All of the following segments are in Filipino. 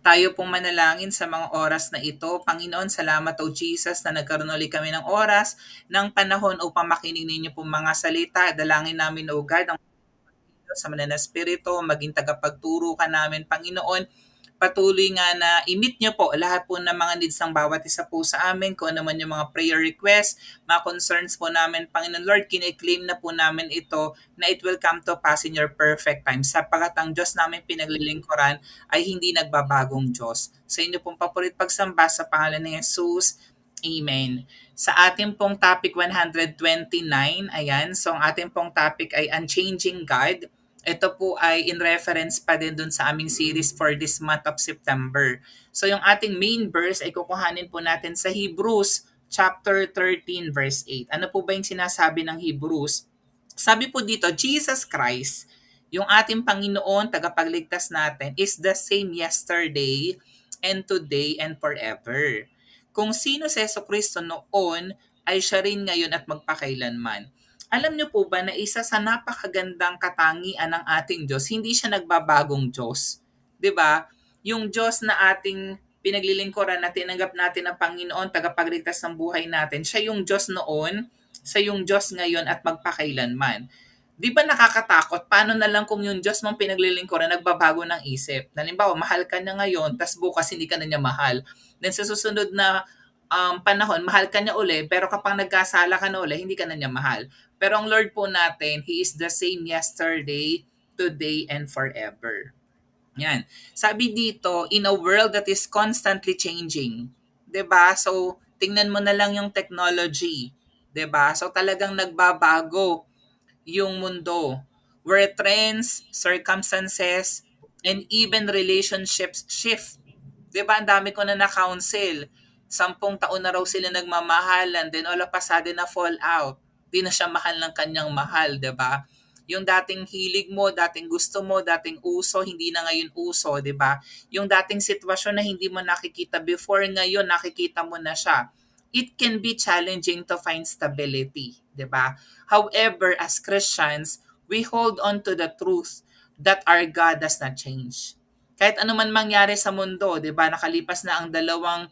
Tayo pong manalangin sa mga oras na ito. Panginoon, salamat o Jesus na nagkaroon ulit kami ng oras, ng panahon upang makinig ninyo pong mga salita. Dalangin namin, O God, ang sa manan na Espiritu, maging tagapagturo ka namin, Panginoon. Patuloy nga na i-meet nyo po lahat po ng mga needs ng bawat isa po sa amin, kung ano man yung mga prayer requests, mga concerns po namin, Panginoon Lord, kine-claim na po namin ito na it will come to pass in your perfect time, sapagat ang Diyos namin pinaglilingkuran ay hindi nagbabagong Diyos. Sa inyo pong papurit pagsamba sa pangalan ni Jesus, Amen. Sa ating pong topic 129, ayan, so ang ating pong topic ay Unchanging God. Ito po ay in reference pa din dun sa aming series for this month of September. So yung ating main verse ay kukuhanin po natin sa Hebrews chapter 13 verse 8. Ano po ba yung sinasabi ng Hebrews? Sabi po dito, Jesus Christ, yung ating Panginoon, tagapagligtas natin, is the same yesterday and today and forever. Kung sino si Jesucristo noon, ay siya rin ngayon at magpakailanman. Alam niyo po ba na isa sa napakagandang katangian ng ating Diyos, hindi siya nagbabagong Diyos. 'Di ba? Yung Diyos na ating pinaglilingkuran na tinanggap natin ng Panginoon, tagapagligtas ng buhay natin, siya yung Diyos noon, siya yung Diyos ngayon at magpakailanman. Di ba nakakatakot? Paano na lang kung yung Diyos mong pinaglilingkuran nagbabago ng isip? Halimbawa, mahal ka niya ngayon, tas bukas hindi ka na niya mahal. Then sa susunod na panahon, mahal ka niya uli, pero kapag nagkasala ka na uli, hindi ka na niya mahal. Pero ang Lord po natin, He is the same yesterday, today, and forever. Yan. Sabi dito, in a world that is constantly changing. 'Di ba? So, tingnan mo na lang yung technology. 'Di ba? So, talagang nagbabago yung mundo. Where trends, circumstances, and even relationships shift. 'Di ba? Ang dami ko na na-counsel. 10 taon na raw sila nagmamahalan, then all of a sudden na fall out. Di na siya mahal ng kanyang mahal, 'di ba? Yung dating hilig mo, dating gusto mo, dating uso, hindi na ngayon uso, 'di ba? Yung dating sitwasyon na hindi mo nakikita before, ngayon nakikita mo na siya. It can be challenging to find stability, 'di ba? However, as Christians, we hold on to the truth that our God does not change. Kahit ano man mangyari sa mundo, 'di ba? Nakalipas na ang 2,000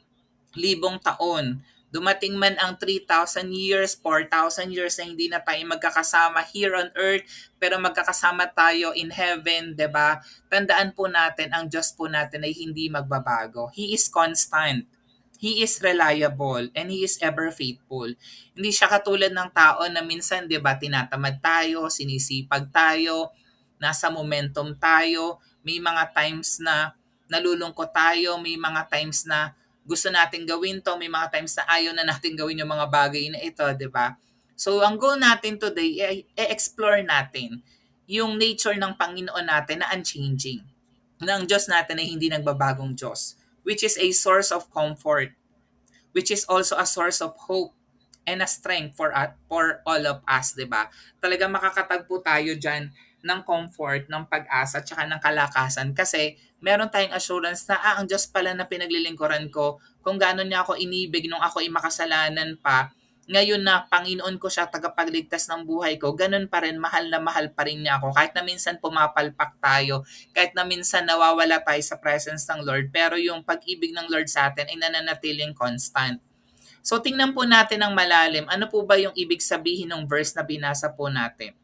taon. Dumating man ang 3,000 years, 4,000 years na hindi na tayo magkakasama here on earth, pero magkakasama tayo in heaven, 'di ba? Tandaan po natin, ang Diyos po natin ay hindi magbabago. He is constant. He is reliable and He is ever faithful. Hindi siya katulad ng tao na minsan, 'di ba, tinatamad tayo, sinisipag tayo, nasa momentum tayo, may mga times na nalulungkot tayo, may mga times na gusto natin gawin to, may mga times na ayaw na natin gawin yung mga bagay na ito, 'di ba? So ang goal natin today ay explore natin yung nature ng Panginoon natin na unchanging. Ng Diyos natin ay hindi nagbabagong Diyos, which is a source of comfort, which is also a source of hope and a strength for all of us, 'di ba? Talagang makakatagpo tayo diyan ng comfort, ng pag-asa, at saka ng kalakasan kasi meron tayong assurance na ang Diyos pala na pinaglilingkuran ko, kung gaano niya ako inibig nung ako ay makasalanan pa, ngayon na Panginoon ko siya, tagapagligtas ng buhay ko, ganun pa rin, mahal na mahal pa rin niya ako. Kahit na minsan pumapalpak tayo, kahit na minsan nawawala tayo sa presence ng Lord, pero yung pag-ibig ng Lord sa atin ay nananatiling constant. So tingnan po natin ng malalim, ano po ba yung ibig sabihin ng verse na binasa po natin?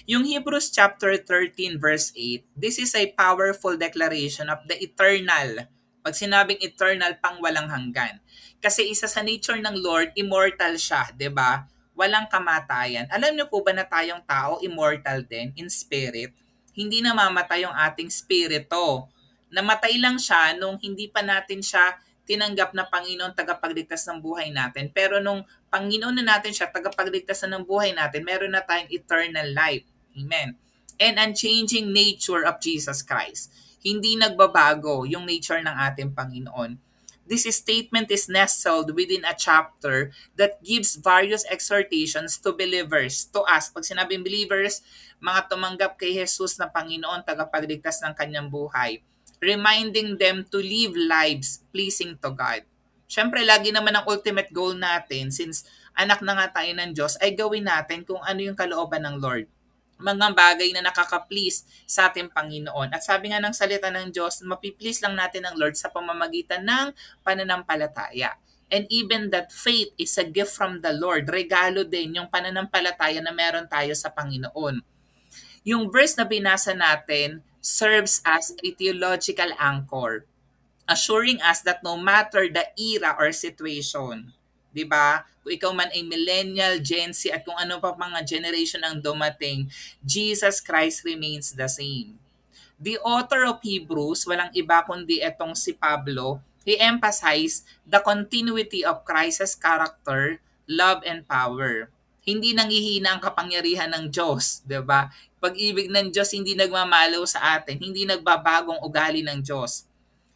Yung Hebrews chapter 13 verse 8, this is a powerful declaration of the eternal. Pag sinabing eternal, pang walang hanggan. Kasi isa sa nature ng Lord, immortal siya, 'di ba? Walang kamatayan. Alam niyo po ba na tayong tao immortal din in spirit? Hindi namamatay yung ating spirito. Namatay lang siya nung hindi pa natin siya tinanggap na Panginoon tagapagligtas ng buhay natin. Pero nung Panginoon na natin siya, tagapagligtas na ng buhay natin, meron na tayong eternal life. Amen. And unchanging nature of Jesus Christ. Hindi nagbabago yung nature ng ating Panginoon. This statement is nestled within a chapter that gives various exhortations to believers, to us. Pag sinabing believers, mga tumanggap kay Jesus na Panginoon, tagapagligtas ng kanyang buhay, reminding them to live lives pleasing to God. Siyempre, lagi naman ang ultimate goal natin, since anak na nga tayo ng Diyos, ay gawin natin kung ano yung kalooban ng Lord. mga bagay na nakaka-please sa ating Panginoon. At sabi nga ng salita ng Diyos, mapiplease lang natin ang Lord sa pamamagitan ng pananampalataya. And even that faith is a gift from the Lord. Regalo din yung pananampalataya na meron tayo sa Panginoon. Yung verse na binasa natin serves as a theological anchor, assuring us that no matter the era or situation, 'di ba? Kung ikaw man ay millennial, Gen Z at kung ano pa mga generation ang dumating, Jesus Christ remains the same. The author of Hebrews, walang iba kundi itong si Pablo, he emphasized the continuity of Christ's character, love, and power. Hindi nangihina ang kapangyarihan ng Diyos, 'di ba? Pag-ibig ng Diyos hindi nagmamalaw sa atin, hindi nagbabagong ugali ng Diyos.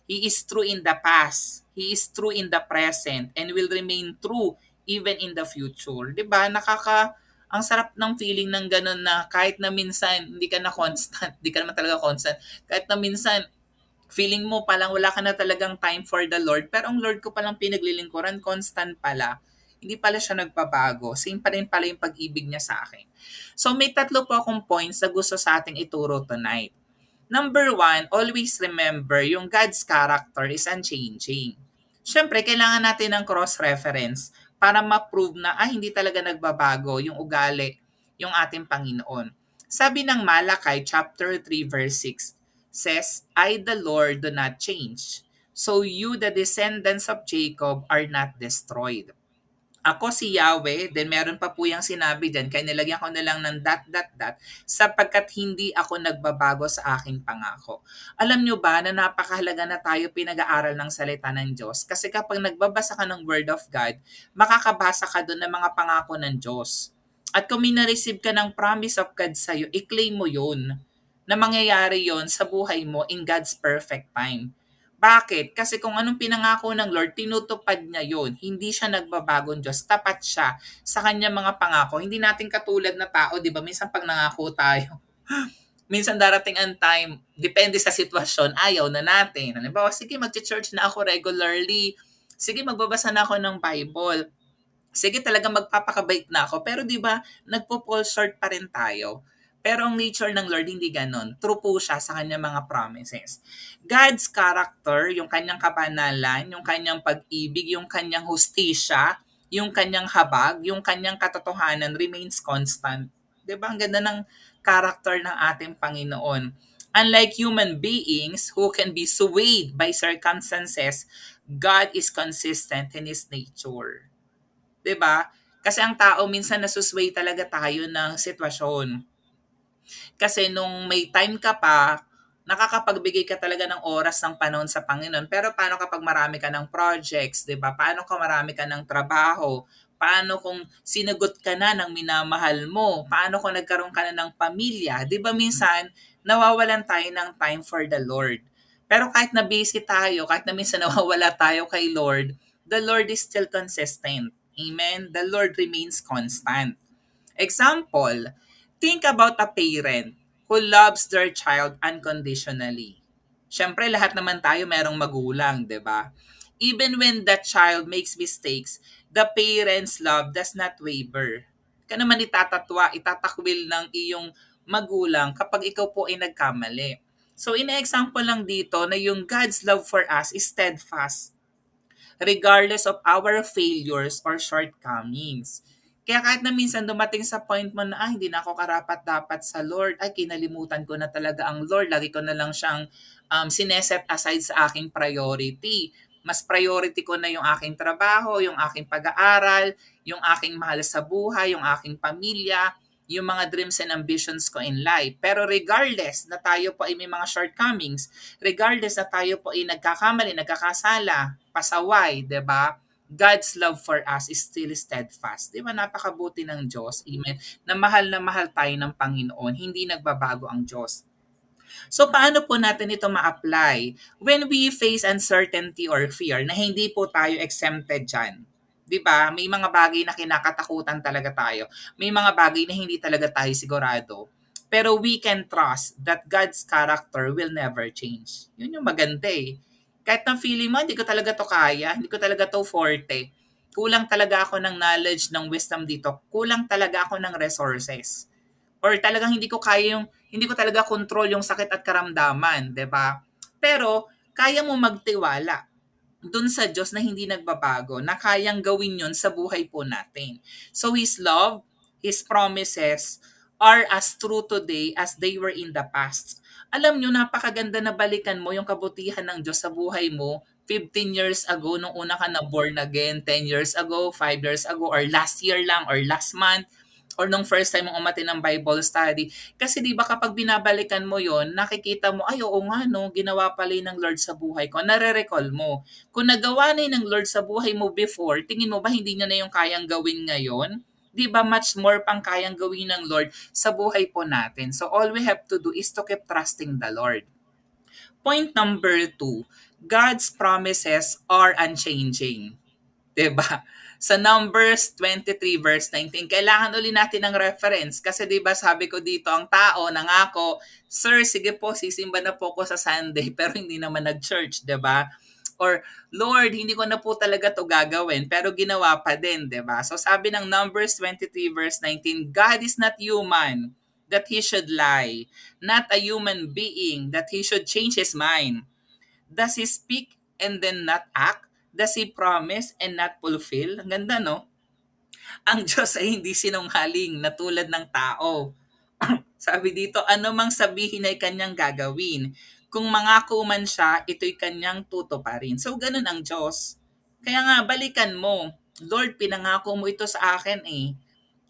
He is true in the past, He is true in the present, and will remain true even in the future. 'Di ba? Ang sarap ng feeling ng ganun na kahit na minsan hindi ka na constant, hindi ka naman talaga constant, kahit na minsan feeling mo palang wala ka na talagang time for the Lord, pero ang Lord ko palang pinaglilingkuran, constant pala. Hindi pala siya nagbabago. Same pa rin pala yung pag-ibig niya sa akin. So may tatlo po akong points na gusto sa ating ituro tonight. Number one, always remember yung God's character is unchanging. Siyempre, kailangan natin ng cross-reference para ma-prove na hindi talaga nagbabago yung ugali, yung ating Panginoon. Sabi ng Malakay chapter 3 verse 6 says, I the Lord do not change. So you the descendants of Jacob are not destroyed. Ako si Yahweh, then meron pa po yung sinabi dyan, kaya nilagyan ko na lang ng ... sapagkat hindi ako nagbabago sa aking pangako. Alam nyo ba na napakahalaga na tayo pinag-aaral ng salita ng Diyos? Kasi kapag nagbabasa ka ng Word of God, makakabasa ka doon ng mga pangako ng Diyos. At kung may na-receive ka ng promise of God sa'yo, i-claim mo yun na mangyayari yon sa buhay mo in God's perfect time. Bakit? Kasi kung anong pinangako ng Lord, tinutupad niya yun. Hindi siya nagbabagong Diyos. Tapat siya sa kanyang mga pangako. Hindi natin katulad na tao, di ba? Minsan pag nangako tayo, minsan darating ang time, depende sa sitwasyon, ayaw na natin. Halimbawa, sige, mag-church na ako regularly. Sige, magbabasa na ako ng Bible. Sige, talaga magpapakabait na ako. Pero di ba, nagpo-fall short pa rin tayo. Pero ang nature ng Lord, hindi ganon. True po siya sa kanyang mga promises. God's character, yung kanyang kabanalan, yung kanyang pag-ibig, yung kanyang hustisya, yung kanyang habag, yung kanyang katotohanan remains constant. Diba? Ang ganda ng character ng ating Panginoon. Unlike human beings who can be swayed by circumstances, God is consistent in His nature. Diba? Kasi ang tao minsan nasusway talaga tayo ng sitwasyon. Kasi nung may time ka pa, nakakapagbigay ka talaga ng oras ng panahon sa Panginoon. Pero paano kapag marami ka ng projects, 'di ba? Paano kung marami ka ng trabaho? Paano kung sinagot ka na ng minamahal mo? Paano kung nagkaroon ka na ng pamilya? 'Di ba minsan nawawalan tayo ng time for the Lord. Pero kahit na busy tayo, kahit na minsan nawawala tayo kay Lord, the Lord is still consistent. Amen? The Lord remains constant. Example, think about a parent who loves their child unconditionally. Siyempre, lahat naman tayo merong magulang, di ba? Even when that child makes mistakes, the parent's love does not waver. Ka naman itatakwil ng iyong magulang kapag ikaw po ay nagkamali. So, in-example lang dito na yung God's love for us is steadfast regardless of our failures or shortcomings. Kaya kahit na minsan dumating sa point mo na, hindi na ako karapat-dapat sa Lord, kinalimutan ko na talaga ang Lord, lagi ko na lang siyang sineset aside sa aking priority. Mas priority ko na yung aking trabaho, yung aking pag-aaral, yung aking mahal sa buhay, yung aking pamilya, yung mga dreams and ambitions ko in life. Pero regardless na tayo po ay may mga shortcomings, regardless na tayo po ay nagkakamali, nagkakasala, pasaway, 'di ba? God's love for us is still steadfast. Di ba? Napakabuti ng Diyos. Amen. Na mahal tayo ng Panginoon. Hindi nagbabago ang Diyos. So, paano po natin ito ma-apply when we face uncertainty or fear na hindi po tayo exempted dyan? Di ba? May mga bagay na kinakatakutan talaga tayo. May mga bagay na hindi talaga tayo sigurado. Pero we can trust that God's character will never change. Yun yung maganda eh. Kahit na feeling mo, hindi ko talaga to kaya, hindi ko talaga to forte. Kulang talaga ako ng knowledge, ng wisdom dito. Kulang talaga ako ng resources. or talagang hindi ko talaga control yung sakit at karamdaman, 'di ba? Pero kaya mo magtiwala dun sa Diyos na hindi nagbabago, na kayang gawin yon sa buhay po natin. So His love, His promises are as true today as they were in the past. Alam nyo, napakaganda na balikan mo yung kabutihan ng Diyos sa buhay mo 15 years ago nung una ka na born again, 10 years ago, 5 years ago, or last year lang, or last month, or nung first time mong umati ng Bible study. Kasi di ba kapag binabalikan mo yon, nakikita mo, ay oo nga no, ginawa pala yun ng Lord sa buhay ko. Nare-recall mo. Kung nagawa na yun ng Lord sa buhay mo before, tingin mo ba hindi niya na yung kayang gawin ngayon? Di ba much more pang kayang gawin ng Lord sa buhay po natin. So all we have to do is to keep trusting the Lord. Point number 2, God's promises are unchanging. 'Di ba? Sa Numbers 23 verse 19, kailangan uli natin ng reference kasi 'di ba sabi ko dito ang tao nangako, "Sir, sige po sisimba na po ako sa Sunday," pero hindi naman nag-church, 'di ba? Or Lord, hindi ko na po talaga 'to gagawin, pero ginawa pa din, 'di ba? So sabi ng Numbers 23 verse 19, God is not human that he should lie, not a human being that he should change his mind. Does he speak and then not act? Does he promise and not fulfill? Ang ganda, no? Ang Diyos ay hindi sinungaling na tulad ng tao. Sabi dito, ano mang sabihin ay kanyang gagawin. Kung mangako man siya, ito'y kanyang tutuparin. So, ganun ang Diyos. Kaya nga, balikan mo. Lord, pinangako mo ito sa akin eh.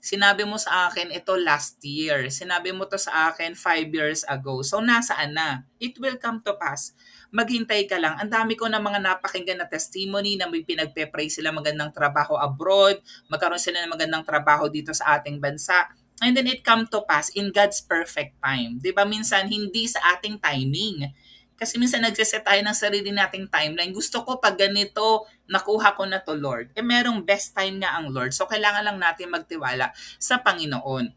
Sinabi mo sa akin ito last year. Sinabi mo to sa akin 5 years ago. So, nasaan na? It will come to pass. Maghintay ka lang. Ang dami ko na mga napakinggan na testimony na may pinagpe-pray sila magandang trabaho abroad, magkaroon sila ng magandang trabaho dito sa ating bansa. And then it come to pass in God's perfect time. 'Di ba minsan hindi sa ating timing. Kasi minsan nagse-set tayo ng sarili nating timeline. Gusto ko pag ganito, nakuha ko na to Lord. Merong best time nga ang Lord. So kailangan lang natin magtiwala sa Panginoon.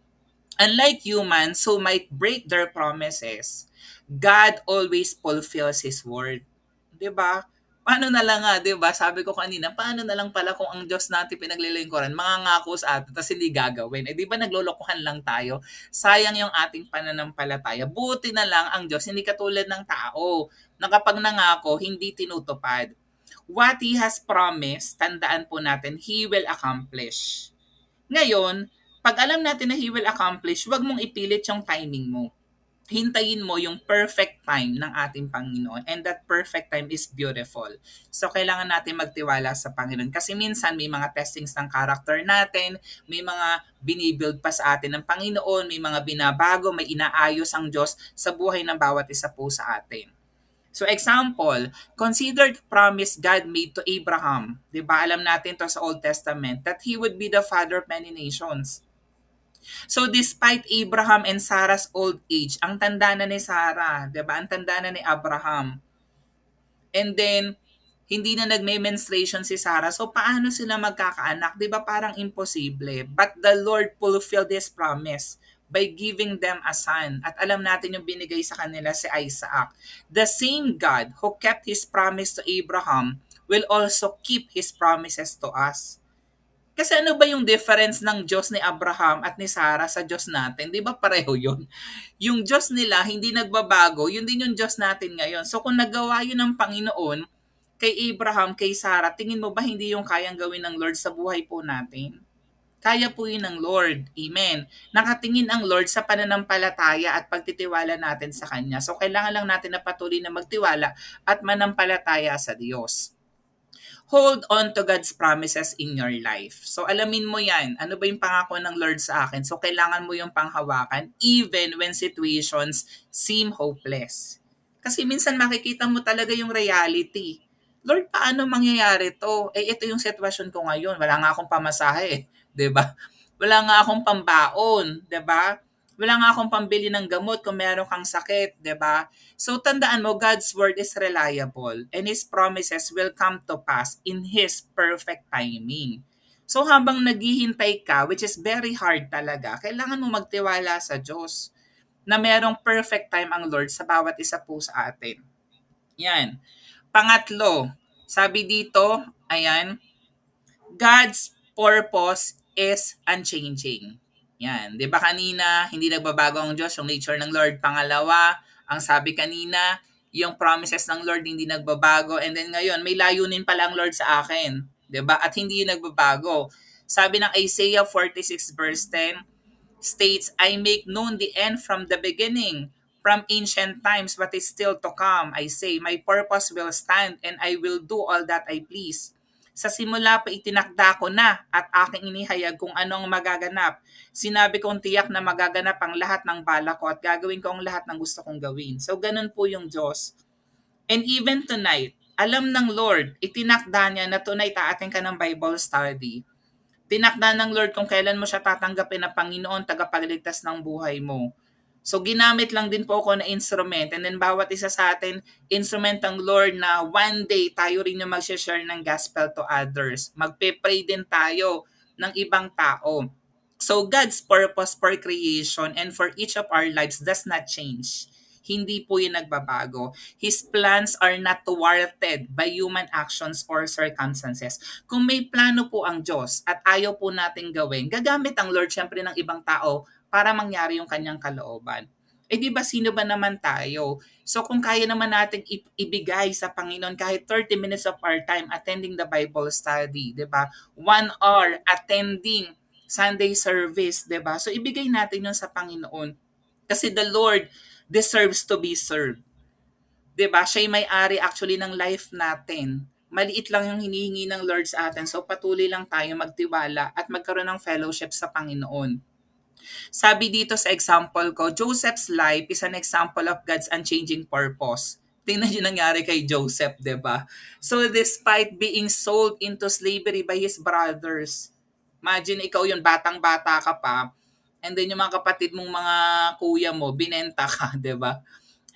Unlike humans who might break their promises, God always fulfills His word. 'Di ba? Paano na lang nga, 'di ba? Sabi ko kanina, paano na lang pala kung ang Diyos natin pinaglilingkuran, mangangako sa atin tapos hindi gagawin. 'Di ba naglolokohan lang tayo? Sayang yung ating pananampalataya. Buti na lang ang Diyos, hindi katulad ng tao na kapag nangako, hindi tinutupad. What He has promised, tandaan po natin, He will accomplish. Ngayon, pag alam natin na He will accomplish, huwag mong ipilit yung timing mo. Hintayin mo yung perfect time ng ating Panginoon, and that perfect time is beautiful. So kailangan natin magtiwala sa Panginoon kasi minsan may mga testings ng character natin, may mga binibuild pa sa atin ng Panginoon, may mga binabago, may inaayos ang Diyos sa buhay ng bawat isa po sa atin. So example, consider the promise God made to Abraham. 'Di ba? Alam natin to sa Old Testament that he would be the father of many nations. So despite Abraham and Sarah's old age, ang tanda na ni Sarah, 'di ba? Ang tanda na ni Abraham. And then hindi na nagme-menstruation si Sarah. So paano sila magkakaanak? 'Di ba parang imposible. But the Lord fulfilled His promise by giving them a son. At alam natin yung binigay sa kanila si Isaac. The same God who kept His promise to Abraham will also keep His promises to us. Kasi ano ba yung difference ng Diyos ni Abraham at ni Sarah sa Diyos natin? Di ba pareho yun? Yung Diyos nila hindi nagbabago, yun din yung Diyos natin ngayon. So kung nagawa yun ng Panginoon, kay Abraham, kay Sarah, tingin mo ba hindi yung kayang gawin ng Lord sa buhay po natin? Kaya po yun ng Lord. Amen. Nakatingin ang Lord sa pananampalataya at pagtitiwala natin sa Kanya. So kailangan lang natin na patuloy na magtiwala at manampalataya sa Diyos. Hold on to God's promises in your life. So alamin mo yan. Ano ba yung pangako ng Lord sa akin? So kailangan mo yung panghawakan even when situations seem hopeless. Kasi minsan makikita mo talaga yung reality. Lord, paano mangyayari to? Ito yung sitwasyon ko ngayon. Wala nga akong pamasahe. 'Di ba? Wala nga akong pambaon. 'Di ba? Wala nga akong pambili ng gamot kung meron kang sakit, 'di ba? So tandaan mo, God's word is reliable and His promises will come to pass in His perfect timing. So habang naghihintay ka, which is very hard talaga, kailangan mo magtiwala sa Diyos na merong perfect time ang Lord sa bawat isa po sa atin. Yan. Pangatlo, sabi dito, ayan, God's purpose is unchanging. Yan. Di ba kanina, hindi nagbabago ang Diyos, yung nature ng Lord. Pangalawa, ang sabi kanina, yung promises ng Lord hindi nagbabago. And then ngayon, may layunin pala ang Lord sa akin. Di ba? At hindi yun nagbabago. Sabi ng Isaiah 46 verse 10, states, I make known the end from the beginning, from ancient times what is still to come. I say, my purpose will stand and I will do all that I please. Sa simula pa itinakda ko na at aking inihayag kung anong magaganap. Sinabi kong tiyak na magaganap ang lahat ng bala ko at gagawin ko ang lahat ng gusto kong gawin. So ganun po yung Diyos. And even tonight, alam ng Lord, itinakda niya na tonight aating ka ng Bible study. Tinakda ng Lord kung kailan mo siya tatanggapin na Panginoon, tagapagligtas ng buhay mo. So ginamit lang din po ako na instrument, and then bawat isa sa atin, instrument ng Lord na one day tayo rin yung mag-share ng gospel to others. Magpe-pray din tayo ng ibang tao. So God's purpose for creation and for each of our lives does not change. Hindi po yun nagbabago. His plans are not thwarted by human actions or circumstances. Kung may plano po ang Diyos at ayaw po nating gawin, gagamit ang Lord syempre ng ibang tao para mangyari yung kanyang kalooban. Eh di ba sino ba naman tayo? So kung kaya naman nating ibigay sa Panginoon kahit 30 minutes of our time attending the Bible study, di ba? 1 hour attending Sunday service, di ba? So ibigay natin yun sa Panginoon. Kasi the Lord deserves to be served. 'Di ba? Siya may-ari actually ng life natin. Maliit lang yung hinihingi ng Lord sa atin. So patuloy lang tayo magtiwala at magkaroon ng fellowship sa Panginoon. Sabi dito sa example ko, Joseph's life is an example of God's unchanging purpose. Tingnan yung nangyari kay Joseph, 'di ba? So despite being sold into slavery by his brothers, imagine ikaw yun, batang-bata ka pa, and then yung mga kapatid mong mga kuya mo, binenta ka, 'di ba?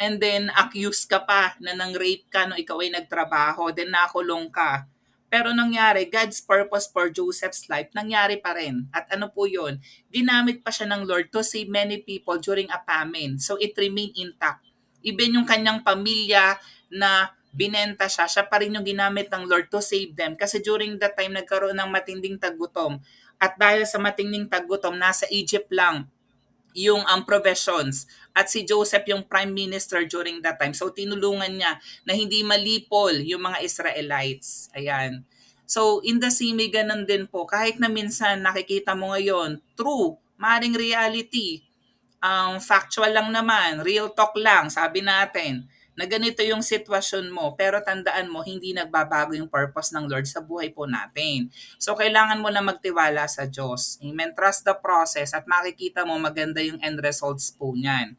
And then accused ka pa na nang-rape ka nung ikaw ay nagtrabaho, then nakulong ka. Pero nangyari, God's purpose for Joseph's life, nangyari pa rin. At ano po yun? Ginamit pa siya ng Lord to save many people during a famine. So it remained intact. Even yung kanyang pamilya na binenta siya, siya pa rin yung ginamit ng Lord to save them. Kasi during that time, nagkaroon ng matinding taggutom. At dahil sa matinding taggutom, nasa Egypt lang yung provisions. At si Joseph yung prime minister during that time. So tinulungan niya na hindi malipol yung mga Israelites. Ayan. So in the same way, ganun din po. Kahit na minsan nakikita mo ngayon, true, maring reality, factual lang naman, real talk lang, sabi natin, na ganito yung sitwasyon mo, pero tandaan mo, hindi nagbabago yung purpose ng Lord sa buhay po natin. So, kailangan mo na magtiwala sa Diyos. Amen. Trust the process at makikita mo maganda yung end results po niyan.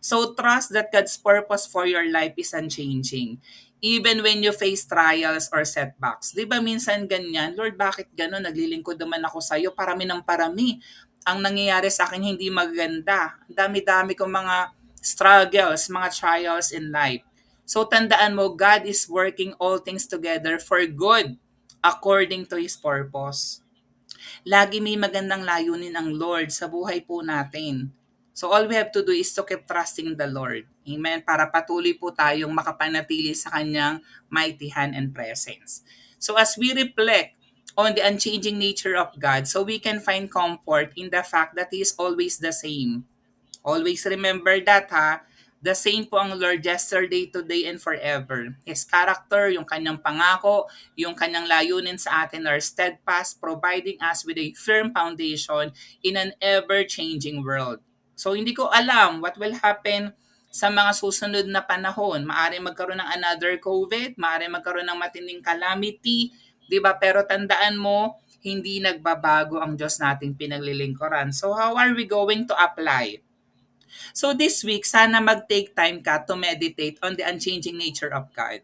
So, trust that God's purpose for your life is unchanging. Even when you face trials or setbacks. Di ba minsan ganyan? Lord, bakit gano'n? Naglilingkod naman ako sa iyo. Parami ng parami. Ang nangyayari sa akin hindi maganda. Dami-dami kong mga struggles, mga trials in life. So tandaan mo, God is working all things together for good according to His purpose. Lagi may magandang layunin ang Lord sa buhay po natin. So all we have to do is to keep trusting the Lord. Amen? Para patuloy po tayong makapanatili sa Kanyang mighty hand and presence. So as we reflect on the unchanging nature of God, so we can find comfort in the fact that He is always the same. Always remember that, ha. The same po ang Lord yesterday, today, and forever. His character, yung kanyang pangako, yung kanyang layunin sa atin are steadfast, providing us with a firm foundation in an ever-changing world. So hindi ko alam what will happen sa mga susunod na panahon. Maaari magkaroon ng another COVID, maaari magkaroon ng matinding calamity, di ba? Pero tandaan mo, hindi nagbabago ang Diyos nating pinaglilingkuran. So how are we going to apply? So this week, sana mag-take time ka to meditate on the unchanging nature of God.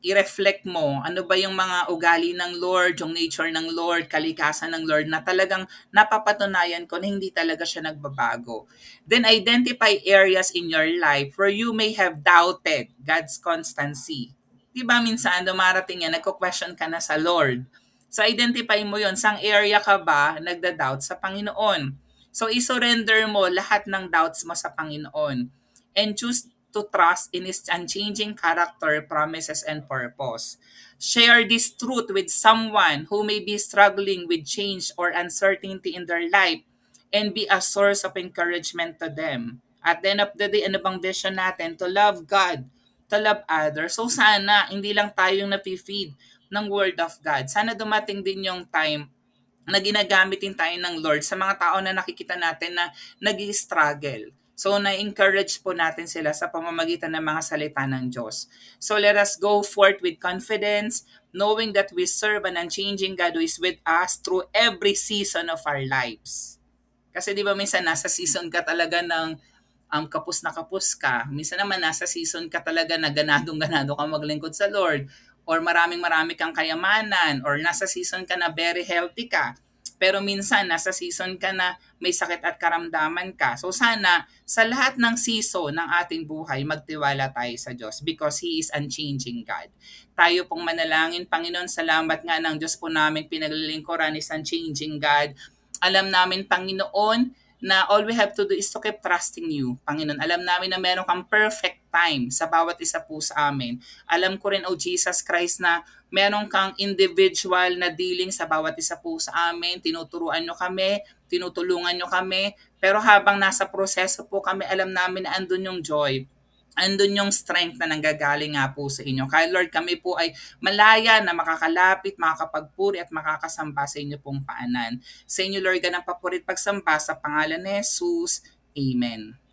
I-reflect mo, ano ba yung mga ugali ng Lord, yung nature ng Lord, kalikasan ng Lord na talagang napapatunayan ko na hindi talaga siya nagbabago. Then identify areas in your life where you may have doubted God's constancy. Diba minsan dumarating yan, nagko-question ka na sa Lord. So identify mo yon, sang area ka ba nagda-doubt sa Panginoon. So isurrender mo lahat ng doubts mo sa Panginoon and choose to trust in His unchanging character, promises, and purpose. Share this truth with someone who may be struggling with change or uncertainty in their life and be a source of encouragement to them. At the end of the day, ano bang vision natin? To love God, to love others. So sana, hindi lang tayong napifeed ng Word of God. Sana dumating din yung time na ginagamit din tayo ng Lord sa mga tao na nakikita natin na nag-struggle. So, na-encourage po natin sila sa pamamagitan ng mga salita ng Diyos. So, let us go forth with confidence, knowing that we serve an unchanging God who is with us through every season of our lives. Kasi di ba minsan nasa season ka talaga ng kapus na kapus ka. Minsan naman nasa season ka talaga na ganadong-ganado ka maglingkod sa Lord, or maraming-marami kang kayamanan, or nasa season ka na very healthy ka. Pero minsan nasa season ka na may sakit at karamdaman ka. So sana sa lahat ng season ng ating buhay, magtiwala tayo sa Diyos because He is unchanging God. Tayo pong manalangin, Panginoon, salamat nga ng Diyos po namin pinaglilingkuran is unchanging God. Alam namin, Panginoon, na all we have to do is to keep trusting you, Panginoon. Alam namin na meron kang perfect time sa bawat isa po sa amin. Alam ko rin, O Jesus Christ, na meron kang individual na dealing sa bawat isa po sa amin. Tinuturuan nyo kami, tinutulungan nyo kami. Pero habang nasa proseso po kami, alam namin na andun yung joy, andun yung strength na nanggagaling nga po sa inyo. Kaya Lord, kami po ay malaya na makakalapit, makakapagpuri at makakasamba sa inyo pong paanan. Sa inyo, Lord, ganang papurit pagsamba sa pangalan ni Jesus. Amen.